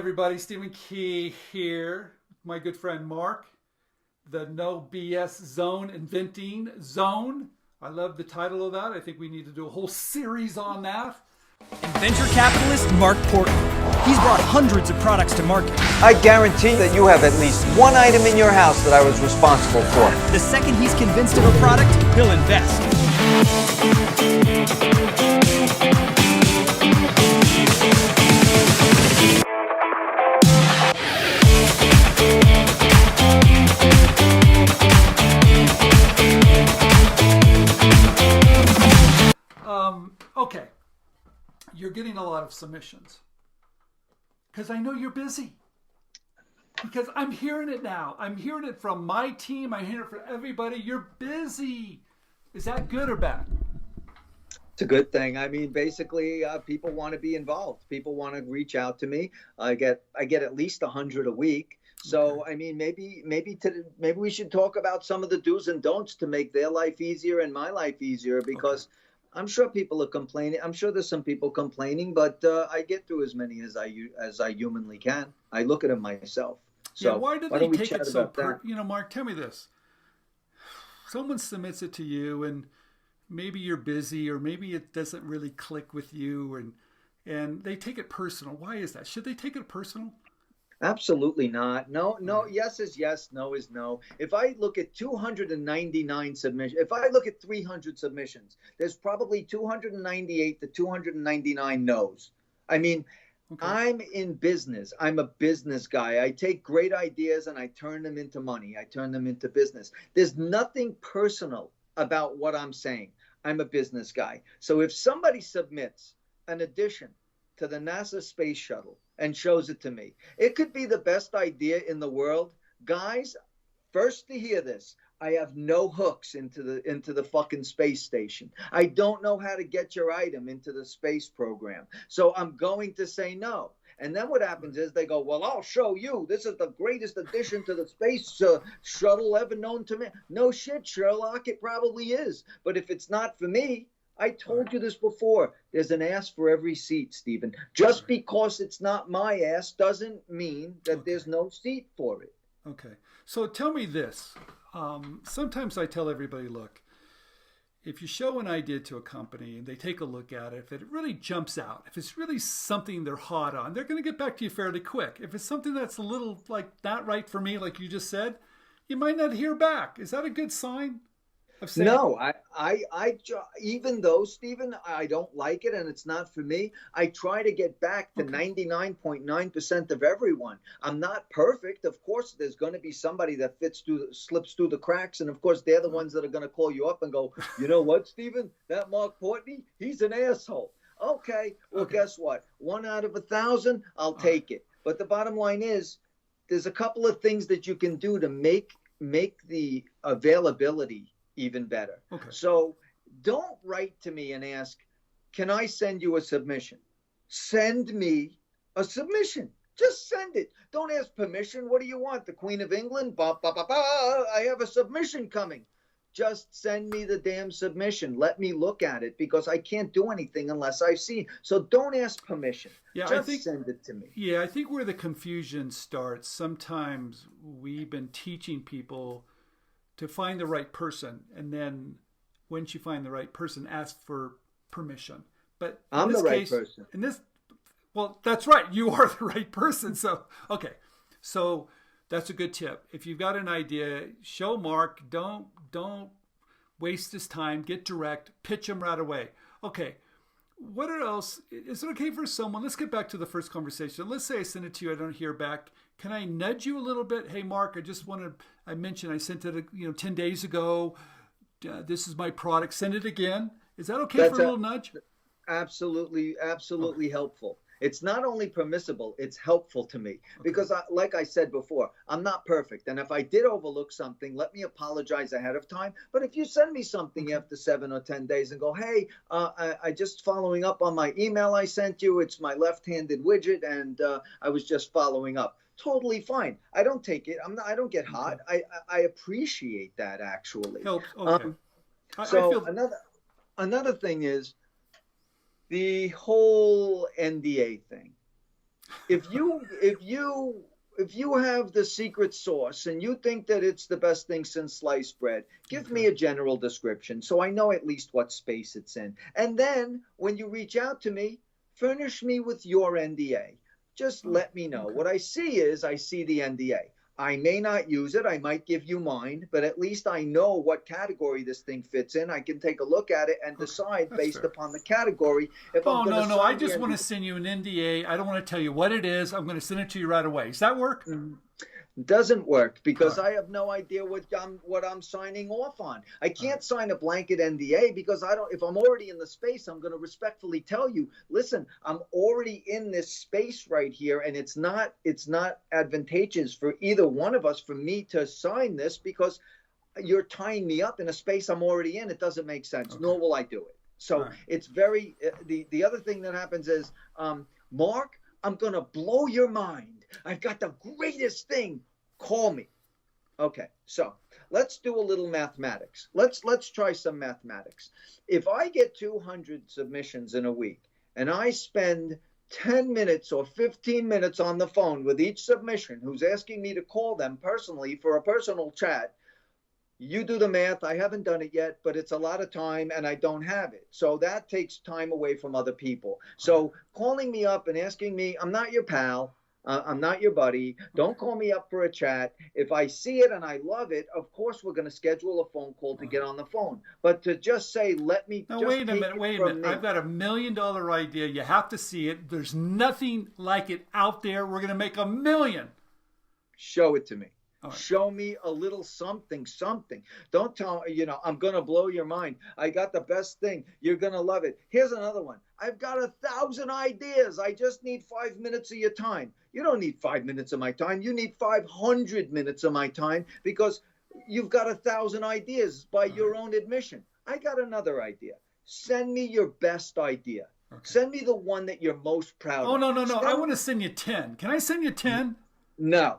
everybody. Stephen Key here. My good friend Mark, the No BS Zone, Inventing Zone. I love the title of that. I think we need to do a whole series on that. And venture capitalist Mark Portman. He's brought hundreds of products to market. I guarantee that you have at least one item in your house that I was responsible for. The second he's convinced of a product, he'll invest. Okay. You're getting a lot of submissions. Because I know you're busy. Because I'm hearing it now. I'm hearing it from my team. I'm hearing it from everybody. You're busy. Is that good or bad? It's a good thing. I mean, basically, people want to be involved. People want to reach out to me. I get at least 100 a week. So, okay. I mean, maybe we should talk about some of the do's and don'ts to make their life easier and my life easier, because I'm sure people are complaining. I'm sure there's some people complaining, but I get through as many as I humanly can. I look at them myself. So yeah, why do they take it so Mark, tell me this. Someone submits it to you and maybe you're busy or maybe it doesn't really click with you and they take it personal. Why is that? Should they take it personal? Absolutely not. No. Yes is yes. No is no. If I look at 299 submissions, if I look at 300 submissions, there's probably 298 to 299 no's. I mean, I'm in business. I'm a business guy. I take great ideas and I turn them into money. I turn them into business. There's nothing personal about what I'm saying. I'm a business guy. So if somebody submits an addition to the NASA space shuttle and shows it to me, it could be the best idea in the world. Guys, first to hear this, I have no hooks into the fucking space station. I don't know how to get your item into the space program. So I'm going to say no. And then what happens is they go, well, I'll show you. This is the greatest addition to the space shuttle ever known to man. No shit, Sherlock, it probably is. But if it's not for me, I told you this before. There's an ass for every seat, Stephen. Just because it's not my ass doesn't mean that there's no seat for it. Okay. So tell me this. Sometimes I tell everybody, look, if you show an idea to a company and they take a look at it, if it really jumps out, if it's really something they're hot on, they're going to get back to you fairly quick. If it's something that's a little like not right for me, like you just said, you might not hear back. Is that a good sign? No, I even though, Stephen, I don't like it and it's not for me, I try to get back to 99.9% of everyone. I'm not perfect. Of course, there's going to be somebody that slips through the cracks. And of course, they're the ones that are going to call you up and go, you know what, Stephen, that Mark Portney, he's an asshole. Okay, well, guess what? 1 out of 1,000, I'll take it. But the bottom line is, there's a couple of things that you can do to make the availability even better. Okay. So don't write to me and ask, can I send you a submission? Send me a submission. Just send it. Don't ask permission. What do you want? The Queen of England? Ba, ba, ba, ba. I have a submission coming. Just send me the damn submission. Let me look at it, because I can't do anything unless I see. So don't ask permission. Yeah, Just send it to me. Yeah, I think where the confusion starts, sometimes we've been teaching people to find the right person, and then once you find the right person, ask for permission. But I'm the right person. Well, that's right. You are the right person. So, okay. So that's a good tip. If you've got an idea, show Mark. Don't waste his time. Get direct. Pitch him right away. Okay. What else? Is it okay for someone? Let's get back to the first conversation. Let's say I send it to you. I don't hear back. Can I nudge you a little bit? Hey, Mark, I mentioned I sent it 10 days ago. This is my product. Send it again. Is that okay for a little nudge? Absolutely helpful. It's not only permissible, it's helpful to me, because like I said before, I'm not perfect. And if I did overlook something, let me apologize ahead of time. But if you send me something after 7 or 10 days and go, hey, I just following up on my email I sent you. It's my left-handed widget, and I was just following up. Totally fine. I don't take it. I don't get hot. I appreciate that, actually. Okay. Another thing is the whole NDA thing. if you have the secret sauce and you think that it's the best thing since sliced bread, give me a general description so I know at least what space it's in. And then when you reach out to me, furnish me with your NDA. Just let me know. What I see the NDA. I may not use it. I might give you mine, but at least I know what category this thing fits in. I can take a look at it and decide based upon the category if I'm going to no. I just want to send you an NDA. I don't want to tell you what it is. I'm going to send it to you right away. Does that work? Doesn't work because I have no idea what I'm signing off on. I can't sign a blanket NDA because I don't. If I'm already in the space, I'm going to respectfully tell you, listen, I'm already in this space right here, and it's not advantageous for either one of us for me to sign this because you're tying me up in a space I'm already in. It doesn't make sense, nor will I do it. So it's very. The other thing that happens is, Mark, I'm going to blow your mind. I've got the greatest thing. Call me. Okay, so let's do a little mathematics. Let's try some mathematics. If I get 200 submissions in a week and I spend 10 minutes or 15 minutes on the phone with each submission who's asking me to call them personally for a personal chat, you do the math. I haven't done it yet, but it's a lot of time and I don't have it. So that takes time away from other people. So calling me up and asking me, I'm not your pal. I'm not your buddy. Don't call me up for a chat. If I see it and I love it, of course we're going to schedule a phone call to get on the phone. But to just say, let me just wait a minute. I've got $1 million idea. You have to see it. There's nothing like it out there. We're going to make $1 million. Show it to me. Right. Show me a little something. Don't tell, I'm going to blow your mind. I got the best thing. You're going to love it. Here's another one. I've got 1,000 ideas. I just need 5 minutes of your time. You don't need 5 minutes of my time. You need 500 minutes of my time because you've got 1,000 ideas by your own admission. I got another idea. Send me your best idea. Okay. Send me the one that you're most proud of. Oh, no. I want to send you 10. Can I send you 10? No.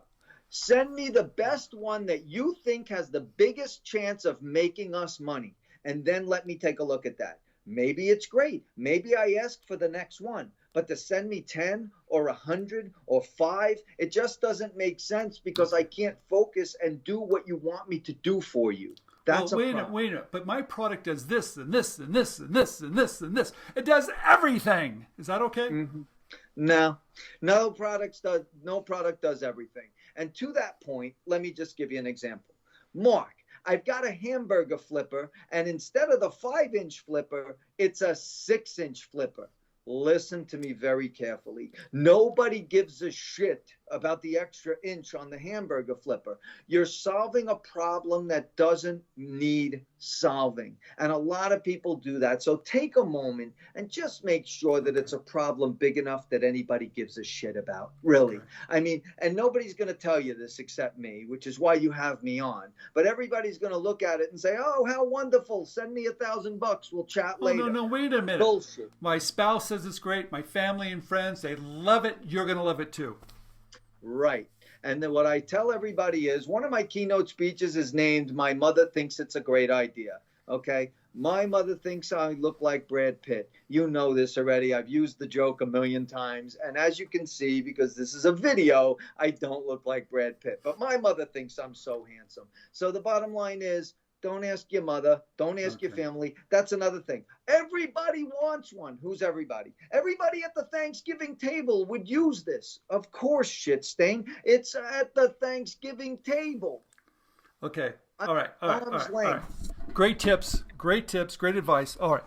Send me the best one that you think has the biggest chance of making us money. And then let me take a look at that. Maybe it's great. Maybe I ask for the next one. But to send me 10 or 100 or 5, it just doesn't make sense because I can't focus and do what you want me to do for you. That's wait a minute. But my product does this and this and this and this and this and this. It does everything. Is that okay? Mm-hmm. No product does everything. And to that point, let me just give you an example. Mark, I've got a hamburger flipper, and instead of the 5-inch flipper, it's a 6-inch flipper. Listen to me very carefully. Nobody gives a shit about the extra inch on the hamburger flipper. You're solving a problem that doesn't need solving. And a lot of people do that. So take a moment and just make sure that it's a problem big enough that anybody gives a shit about. Really. I mean, and nobody's going to tell you this except me, which is why you have me on. But everybody's going to look at it and say, oh, how wonderful. Send me $1,000. We'll chat later. No, wait a minute. Bullshit. My spouse says it's great. My family and friends, they love it. You're going to love it too. Right. And then what I tell everybody is one of my keynote speeches is named My Mother Thinks It's a Great Idea. Okay. My mother thinks I look like Brad Pitt. You know this already. I've used the joke a million times. And as you can see, because this is a video, I don't look like Brad Pitt. But my mother thinks I'm so handsome. So the bottom line is, don't ask your mother. Don't ask your family. That's another thing. Everybody wants one. Who's everybody? Everybody at the Thanksgiving table would use this. Of course, shit stain. It's at the Thanksgiving table. Okay. All right. Great tips. Great advice. All right.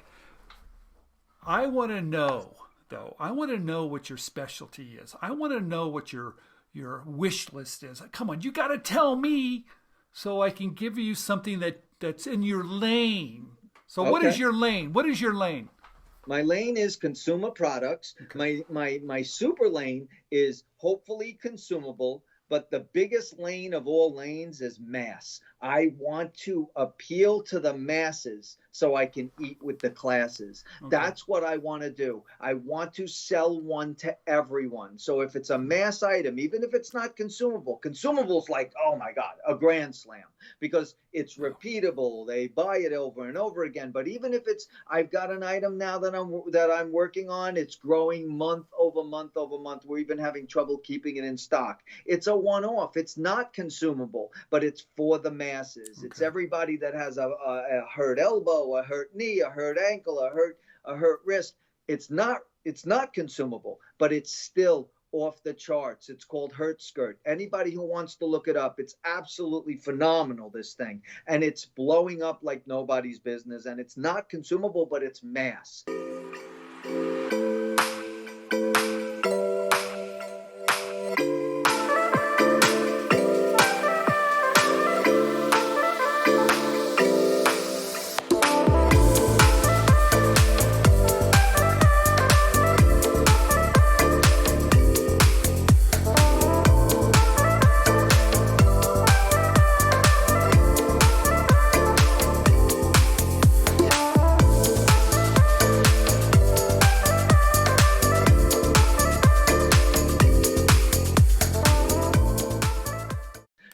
I want to know, though. I want to know what your specialty is. I want to know what your wish list is. Come on, you got to tell me so I can give you something that's in your lane. So What is your lane? What is your lane? My lane is consumer products. Okay. My super lane is hopefully consumable. but the biggest lane of all lanes is mass. I want to appeal to the masses so I can eat with the classes. Okay. That's what I want to do. I want to sell one to everyone. So if it's a mass item, even if it's not consumable, consumables like, oh my God, a grand slam, because it's repeatable. They buy it over and over again. But even if it's, I've got an item now that I'm working on, it's growing month over month over month. We're even having trouble keeping it in stock. It's a one-off. It's not consumable, but it's for the masses. Okay. It's everybody that has a hurt elbow, a hurt knee, a hurt ankle, a hurt wrist. It's not consumable, but it's still off the charts. It's called Hurt Skirt. Anybody who wants to look it up, it's absolutely phenomenal, this thing. And it's blowing up like nobody's business. And it's not consumable, but it's mass.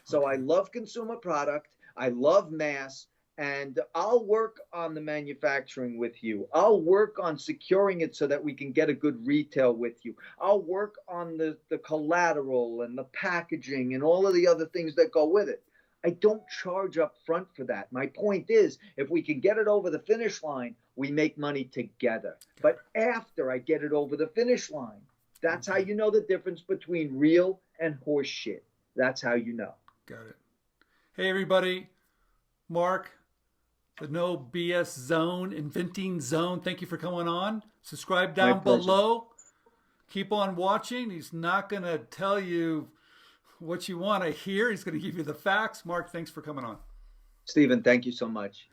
So I love consumer product. I love mass. And I'll work on the manufacturing with you. I'll work on securing it so that we can get a good retail with you. I'll work on the collateral and the packaging and all of the other things that go with it. I don't charge up front for that. My point is, if we can get it over the finish line, we make money together. But after I get it over the finish line, that's how you know the difference between real and horse shit. That's how you know. Got it. Hey, everybody. Mark, the No BS Zone, Inventing Zone. Thank you for coming on. Subscribe down below. Keep on watching. He's not going to tell you what you want to hear. He's going to give you the facts. Mark, thanks for coming on. Stephen, thank you so much.